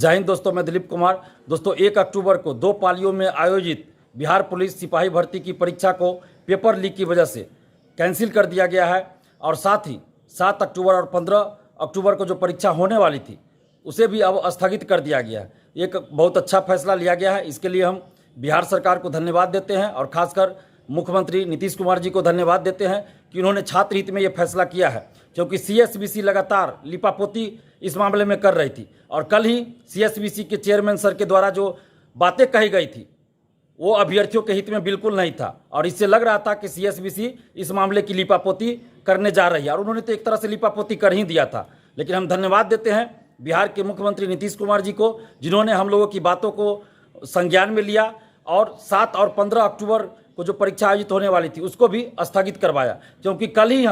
जय हिंद दोस्तों, मैं दिलीप कुमार। दोस्तों 1 अक्टूबर को 2 पालियों में आयोजित बिहार पुलिस सिपाही भर्ती की परीक्षा को पेपर लीक की वजह से कैंसिल कर दिया गया है और साथ ही 7 अक्टूबर और 15 अक्टूबर को जो परीक्षा होने वाली थी उसे भी अब स्थगित कर दिया गया है। एक बहुत अच्छा फैसला लिया गया है, इसके लिए हम बिहार सरकार को धन्यवाद देते हैं और खासकर मुख्यमंत्री नीतीश कुमार जी को धन्यवाद देते हैं कि उन्होंने छात्र हित में ये फैसला किया है, क्योंकि सीएसबीसी लगातार लिपापोती इस मामले में कर रही थी और कल ही सीएसबीसी के चेयरमैन सर के द्वारा जो बातें कही गई थी वो अभ्यर्थियों के हित में बिल्कुल नहीं था और इससे लग रहा था कि सीएसबीसी इस मामले की लिपापोती करने जा रही है और उन्होंने तो एक तरह से लिपापोती कर ही दिया था। लेकिन हम धन्यवाद देते हैं बिहार के मुख्यमंत्री नीतीश कुमार जी को, जिन्होंने हम लोगों की बातों को संज्ञान में लिया और 7 और 15 अक्टूबर को जो परीक्षा आयोजित होने वाली थी उसको भी स्थगित करवाया, क्योंकि कल ही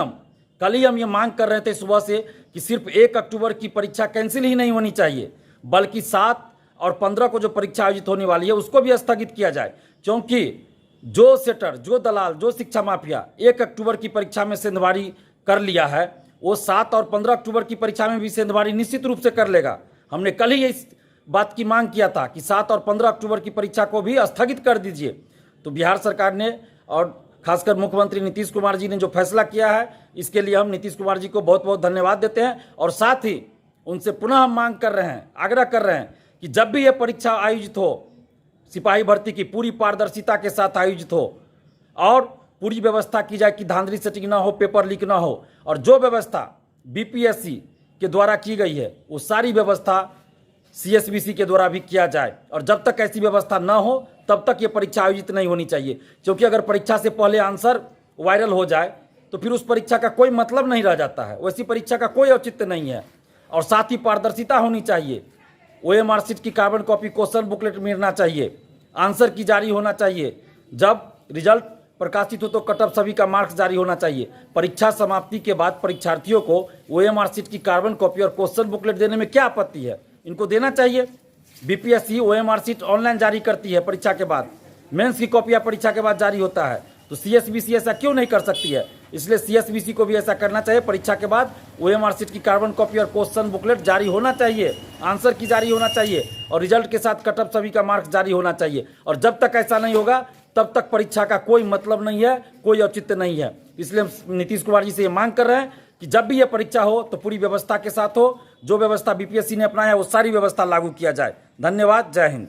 हम ये मांग कर रहे थे सुबह से कि सिर्फ 1 अक्टूबर की परीक्षा कैंसिल ही नहीं होनी चाहिए, बल्कि 7 और 15 को जो परीक्षा आयोजित होने वाली है उसको भी स्थगित किया जाए, क्योंकि जो सेटर, जो दलाल, जो शिक्षा माफिया 1 अक्टूबर की परीक्षा में सेंधमारी कर लिया है वो 7 और 15 अक्टूबर की परीक्षा में भी सेंधमारी निश्चित रूप से कर लेगा। हमने कल ही इस बात की मांग किया था कि 7 और 15 अक्टूबर की परीक्षा को भी स्थगित कर दीजिए। तो बिहार सरकार ने और खासकर मुख्यमंत्री नीतीश कुमार जी ने जो फैसला किया है इसके लिए हम नीतीश कुमार जी को बहुत बहुत धन्यवाद देते हैं और साथ ही उनसे पुनः हम मांग कर रहे हैं, आग्रह कर रहे हैं कि जब भी ये परीक्षा आयोजित हो, सिपाही भर्ती की पूरी पारदर्शिता के साथ आयोजित हो और पूरी व्यवस्था की जाए कि धांधली सेटिंग ना हो, पेपर लीक ना हो और जो व्यवस्था बीपीएससी के द्वारा की गई है वो सारी व्यवस्था सीएसबीसी के द्वारा भी किया जाए और जब तक ऐसी व्यवस्था ना हो तब तक ये परीक्षा आयोजित नहीं होनी चाहिए, क्योंकि अगर परीक्षा से पहले आंसर वायरल हो जाए तो फिर उस परीक्षा का कोई मतलब नहीं रह जाता है, वैसी परीक्षा का कोई औचित्य नहीं है। और साथ ही पारदर्शिता होनी चाहिए, ओएमआर शीट की कार्बन कॉपी, क्वेश्चन बुकलेट मिलना चाहिए, आंसर की जारी होना चाहिए, जब रिजल्ट प्रकाशित हो तो कटअप सभी का मार्क्स जारी होना चाहिए। परीक्षा समाप्ति के बाद परीक्षार्थियों को ओएमआर शीट की कार्बन कॉपी और क्वेश्चन बुकलेट देने में क्या आपत्ति है, इनको देना चाहिए। बीपीएससी ओएमआर शीट ऑनलाइन जारी करती है परीक्षा के बाद, मेंस की कॉपियां परीक्षा के बाद जारी होता है, तो सीएसबीसी ऐसा क्यों नहीं कर सकती है? इसलिए सीएसबीसी को भी ऐसा करना चाहिए। परीक्षा के बाद ओएमआर शीट की कार्बन कॉपी और क्वेश्चन बुकलेट जारी होना चाहिए, आंसर की जारी होना चाहिए और रिजल्ट के साथ कटअप सभी का मार्क्स जारी होना चाहिए। और जब तक ऐसा नहीं होगा तब तक परीक्षा का कोई मतलब नहीं है, कोई औचित्य नहीं है। इसलिए हम नीतीश कुमार जी से ये मांग कर रहे हैं कि जब भी ये परीक्षा हो तो पूरी व्यवस्था के साथ हो, जो व्यवस्था बीपीएससी ने अपनाया है वो सारी व्यवस्था लागू किया जाए। धन्यवाद। जय हिंद।